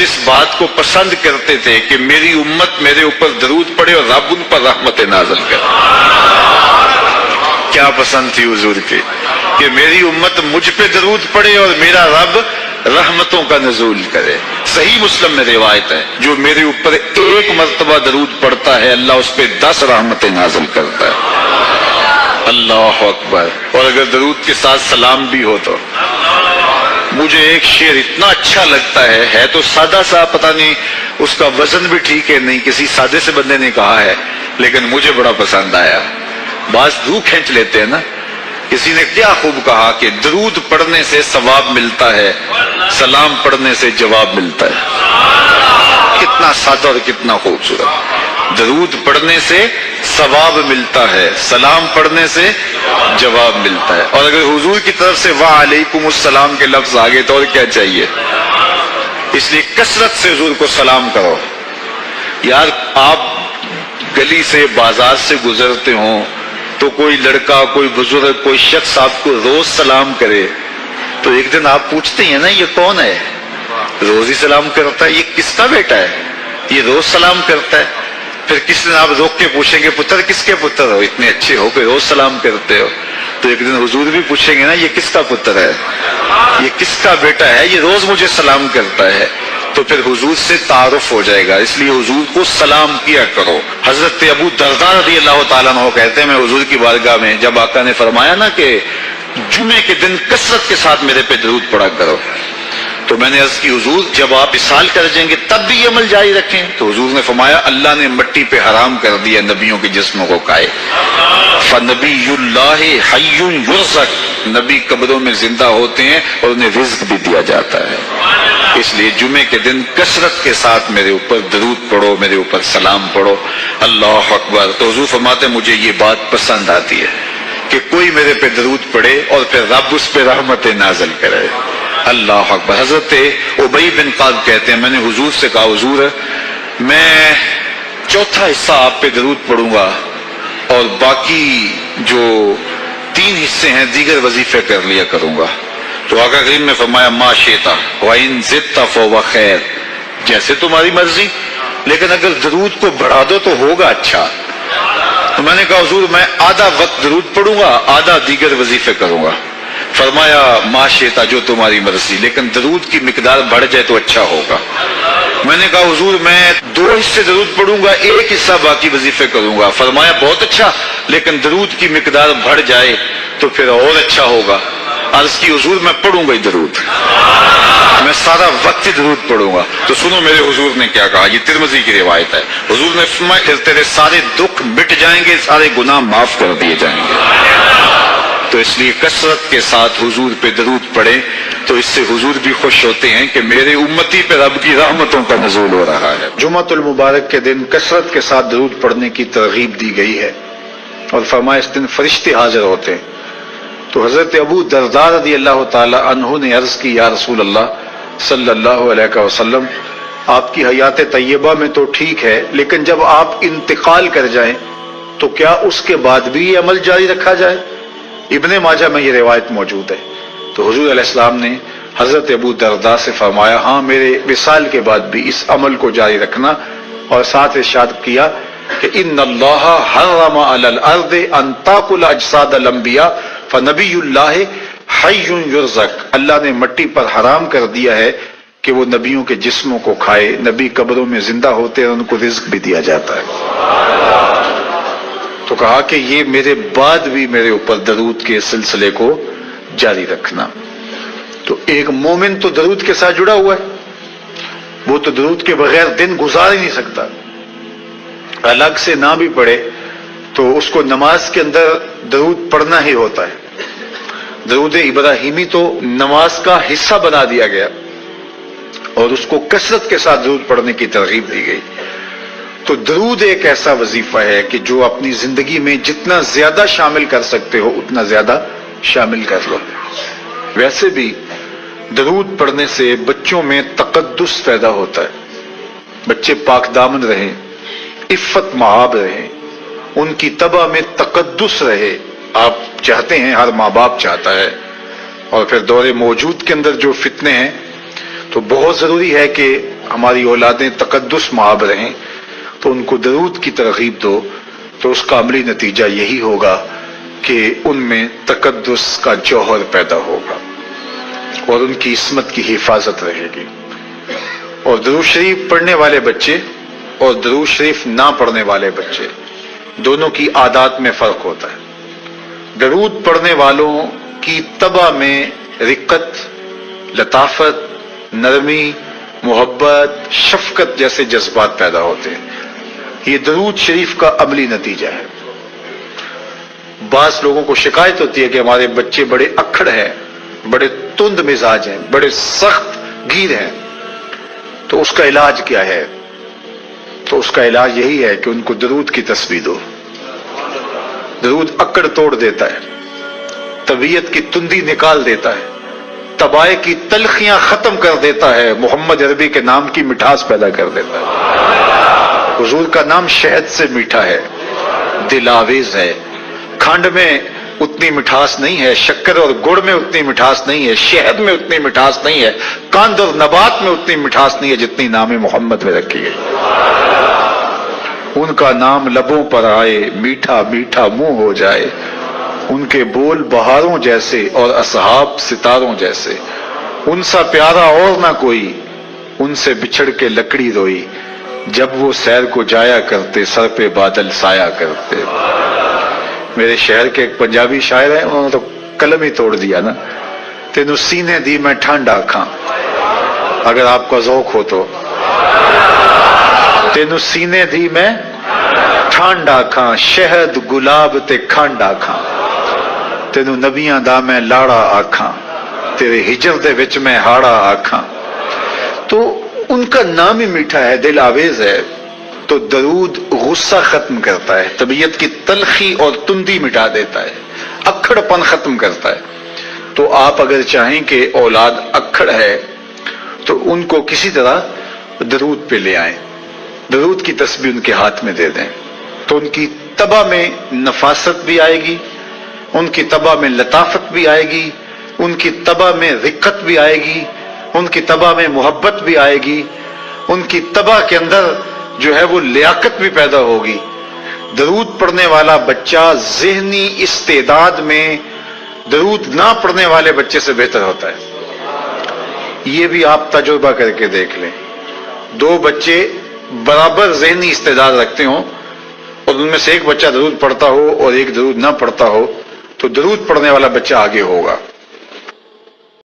اس بات کو پسند کرتے تھے کہ میری امت میرے اوپر درود پڑے اور رب ان پر رحمت نازل کرے. کیا پسند تھی حضور کی کہ میری امت مجھ پہ درود پڑے اور میرا رب رحمتوں کا نزول کرے. صحیح مسلم میں روایت ہے جو میرے اوپر ایک مرتبہ درود پڑتا ہے اللہ اس پہ 10 رحمتیں نازل کرتا ہے. اللہ اکبر. اور اگر درود کے ساتھ سلام بھی ہو تو مجھے ایک شعر اتنا اچھا لگتا ہے تو سادہ سا, پتہ نہیں اس کا وزن بھی ٹھیک ہے نہیں, کسی سادے سے بندے نے کہا ہے لیکن مجھے بڑا پسند آیا. بعض روح کھینچ لیتے ہیں نا. کسی نے کیا خوب کہا کہ درود پڑھنے سے ثواب ملتا ہے, سلام پڑھنے سے جواب ملتا ہے. کتنا سادہ اور کتنا خوبصورت. درود پڑھنے سے ثواب ملتا ہے, سلام پڑھنے سے جواب ملتا ہے. اور اگر حضور کی طرف سے وعلیکم السلام کے لفظ آگے تو اور کیا چاہیے. اس لیے کثرت سے حضور کو سلام کرو. یار آپ گلی سے بازار سے گزرتے ہوں تو کوئی لڑکا, کوئی بزرگ, کوئی شخص آپ کو روز سلام کرے تو ایک دن آپ پوچھتے ہیں نا یہ کون ہے, روز ہی سلام کرتا ہے, یہ کس کا بیٹا ہے, یہ روز سلام کرتا ہے. پھر کس دن آپ روک کے پوچھیں گے پتر کس کے پتر ہو, اتنے اچھے ہو کہ روز سلام کرتے ہو. تو ایک دن حضور بھی پوچھیں گے نا یہ کس کا پتر ہے, یہ کس کا بیٹا ہے, یہ روز مجھے سلام کرتا ہے. تو پھر حضور سے تعارف ہو جائے گا. اس لیے حضور کو سلام کیا کرو. حضرت ابو درداء رضی اللہ تعالیٰ عنہ کہتے ہیں میں حضور کی بارگاہ میں جب آقا نے فرمایا نا کہ جمعے کے دن کثرت کے ساتھ میرے پہ درود پڑا کرو, تو میں نے عرض کی حضور جب آپ اسال کر جائیں گے تب بھی یہ عمل جاری رکھیں. تو حضور نے فرمایا اللہ نے مٹی پہ حرام کر دیا نبیوں کے جسموں کو کھائے. فنبی اللہ حی یرزق, نبی قبروں میں زندہ ہوتے ہیں اور انہیں رزق بھی دیا جاتا ہے. اس لیے جمعے کے دن کثرت کے ساتھ میرے اوپر درود پڑھو, میرے اوپر سلام پڑھو. اللہ اکبر. تو حضور فرماتے ہیں مجھے یہ بات پسند آتی ہے کہ کوئی میرے پہ درود پڑھے اور پھر رب اس پہ رحمت نازل کرے. اللہ اکبر. حضرت ابی بن کعب کہتے ہیں میں نے حضور سے کہا حضور میں چوتھا حصہ آپ پہ درود پڑھوں گا اور باقی جو 3 حصے ہیں دیگر وظیفے کر لیا کروں گا. تو آقا کریم نے فرمایا ما شئتا وَإِن زِدْتَ فَهُوَ خَيْرٌ, جیسے تمہاری مرضی, لیکن اگر درود کو بڑھا دو تو ہوگا اچھا. تو میں نے کہا حضور میں آدھا وقت درود پڑھوں گا, آدھا دیگر وظیفے کروں گا. فرمایا ما شئتا, جو تمہاری مرضی, لیکن درود کی مقدار بڑھ جائے تو اچھا ہوگا. میں نے کہا حضور میں 2 حصے درود پڑھوں گا, 1 حصہ باقی وظیفے کروں گا. فرمایا بہت اچھا, لیکن درود کی مقدار بڑھ جائے تو پھر اور اچھا ہوگا. عرض کی حضور میں پڑھوں گا ہی درود, میں سارا وقت درود پڑھوں گا. تو سنو میرے حضور نے کیا کہا, یہ ترمذی کی روایت ہے. حضور نے فرمایا پھر تیرے سارے دکھ مٹ جائیں گے, سارے گناہ معاف کر دیے جائیں گے. تو اس لیے کثرت کے ساتھ حضور پہ درود پڑھیں تو اس سے حضور بھی خوش ہوتے ہیں کہ میرے امتی پہ رب کی رحمتوں کا نزول ہو رہا ہے. جمعۃ المبارک کے دن کثرت کے ساتھ درود پڑھنے کی ترغیب دی گئی ہے اور فرمایا اس دن فرشتے حاضر ہوتے ہیں. تو حضرت ابو درداء رضی اللہ تعالی عنہ نے عرض کی یا رسول اللہ صلی اللہ علیہ وسلم آپ کی حیات طیبہ میں تو ٹھیک ہے, لیکن جب آپ انتقال کر جائیں تو کیا اس کے بعد بھی یہ عمل جاری رکھا جائے؟ ابن ماجہ میں یہ روایت موجود ہے. تو حضور علیہ السلام نے حضرت ابو درداء سے فرمایا ہاں میرے وصال کے بعد بھی اس عمل کو جاری رکھنا, اور ساتھ ارشاد کیا کہ ان اللہ حرم علی الارض ان تاکل اجساد الانبیاء فنبی اللہ حی یرزق, اللہ نے مٹی پر حرام کر دیا ہے کہ وہ نبیوں کے جسموں کو کھائے, نبی قبروں میں زندہ ہوتے ہیں ان کو رزق بھی دیا جاتا ہے. تو کہا کہ یہ میرے بعد بھی میرے اوپر درود کے سلسلے کو جاری رکھنا. تو ایک مومن تو درود کے ساتھ جڑا ہوا ہے, وہ تو درود کے بغیر دن گزار ہی نہیں سکتا. الگ سے نہ بھی پڑھے تو اس کو نماز کے اندر درود پڑھنا ہی ہوتا ہے. درود ابراہیمی تو نماز کا حصہ بنا دیا گیا اور اس کو کثرت کے ساتھ درود پڑھنے کی ترغیب دی گئی. تو درود ایک ایسا وظیفہ ہے کہ جو اپنی زندگی میں جتنا زیادہ شامل کر سکتے ہو اتنا زیادہ شامل کر لو. ویسے بھی درود پڑھنے سے بچوں میں تقدس پیدا ہوتا ہے, بچے پاک دامن رہیں, عفت مآب رہیں, ان کی طبع میں تقدس رہے. آپ چاہتے ہیں, ہر ماں باپ چاہتا ہے. اور پھر دور موجود کے اندر جو فتنے ہیں تو بہت ضروری ہے کہ ہماری اولادیں تقدس مآب رہیں تو ان کو درود کی ترغیب دو، تو اس کا عملی نتیجہ یہی ہوگا کہ ان میں تقدس کا جوہر پیدا ہوگا اور ان کی عصمت کی حفاظت رہے گی۔ اور درود شریف پڑھنے والے بچے اور درود شریف نہ پڑھنے والے بچے دونوں کی عادات میں فرق ہوتا ہے۔ درود پڑھنے والوں کی طبع میں رقت، لطافت، نرمی، محبت، شفقت جیسے جذبات پیدا ہوتے ہیں۔ یہ درود شریف کا عملی نتیجہ ہے۔ بعض لوگوں کو شکایت ہوتی ہے کہ ہمارے بچے بڑے اکھڑ ہیں، بڑے تند مزاج ہیں، بڑے سخت گیر ہیں، تو اس کا علاج کیا ہے؟ تو اس کا علاج یہی ہے کہ ان کو درود کی تسبیح دو۔ درود اکڑ توڑ دیتا ہے، طبیعت کی تندی نکال دیتا ہے، طبائع کی تلخیاں ختم کر دیتا ہے، محمد عربی کے نام کی مٹھاس پیدا کر دیتا ہے۔ حضور کا نام شہد سے میٹھا ہے، دل آویز ہے۔ کھنڈ میں اتنی مٹھاس نہیں ہے، شکر اور گڑ میں اتنی مٹھاس نہیں ہے، شہد میں اتنی مٹھاس نہیں ہے، کاند اور نبات میں اتنی مٹھاس نہیں ہے جتنی نام محمد میں رکھی گئی۔ ان کا نام لبوں پر آئے، میٹھا میٹھا منہ ہو جائے، ان کے بول بہاروں جیسے اور اصحاب ستاروں جیسے، ان سا پیارا اور نہ کوئی، ان سے بچھڑ کے لکڑی روئی، جب وہ سیر کو جایا کرتے سر پہ بادل سایا کرتے۔ میرے شہر کے ایک پنجابی شاعر ہیں، انہوں نے تو قلم ہی توڑ دیا نا، تینوں سینے دی میں ٹھنڈ آکھاں، اگر آپ کا ذوق ہو تو، تینوں سینے دی میں ٹھنڈ آکھاں، شہد گلاب تے کھنڈ آکھاں، تینوں نبیاں دا میں لاڑا آکھاں، تیرے ہجر دے وچ میں ہاڑا آکھاں۔ تو ان کا نام ہی میٹھا ہے، دل آویز ہے۔ تو درود غصہ ختم کرتا ہے، طبیعت کی تلخی اور تندی مٹا دیتا ہے، اکھڑ پن ختم کرتا ہے۔ تو آپ اگر چاہیں کہ اولاد اکھڑ ہے تو ان کو کسی طرح درود پہ لے آئیں، درود کی تسبیح ان کے ہاتھ میں دے دیں، تو ان کی طبع میں نفاست بھی آئے گی، ان کی طبع میں لطافت بھی آئے گی، ان کی طبع میں رقت بھی آئے گی، ان کی طبع میں محبت بھی آئے گی، ان کی طبع کے اندر جو ہے وہ لیاقت بھی پیدا ہوگی۔ درود پڑھنے والا بچہ ذہنی استعداد میں درود نہ پڑھنے والے بچے سے بہتر ہوتا ہے۔ یہ بھی آپ تجربہ کر کے دیکھ لیں، دو بچے برابر ذہنی استعداد رکھتے ہوں اور ان میں سے ایک بچہ درود پڑھتا ہو اور ایک درود نہ پڑھتا ہو، تو درود پڑھنے والا بچہ آگے ہوگا۔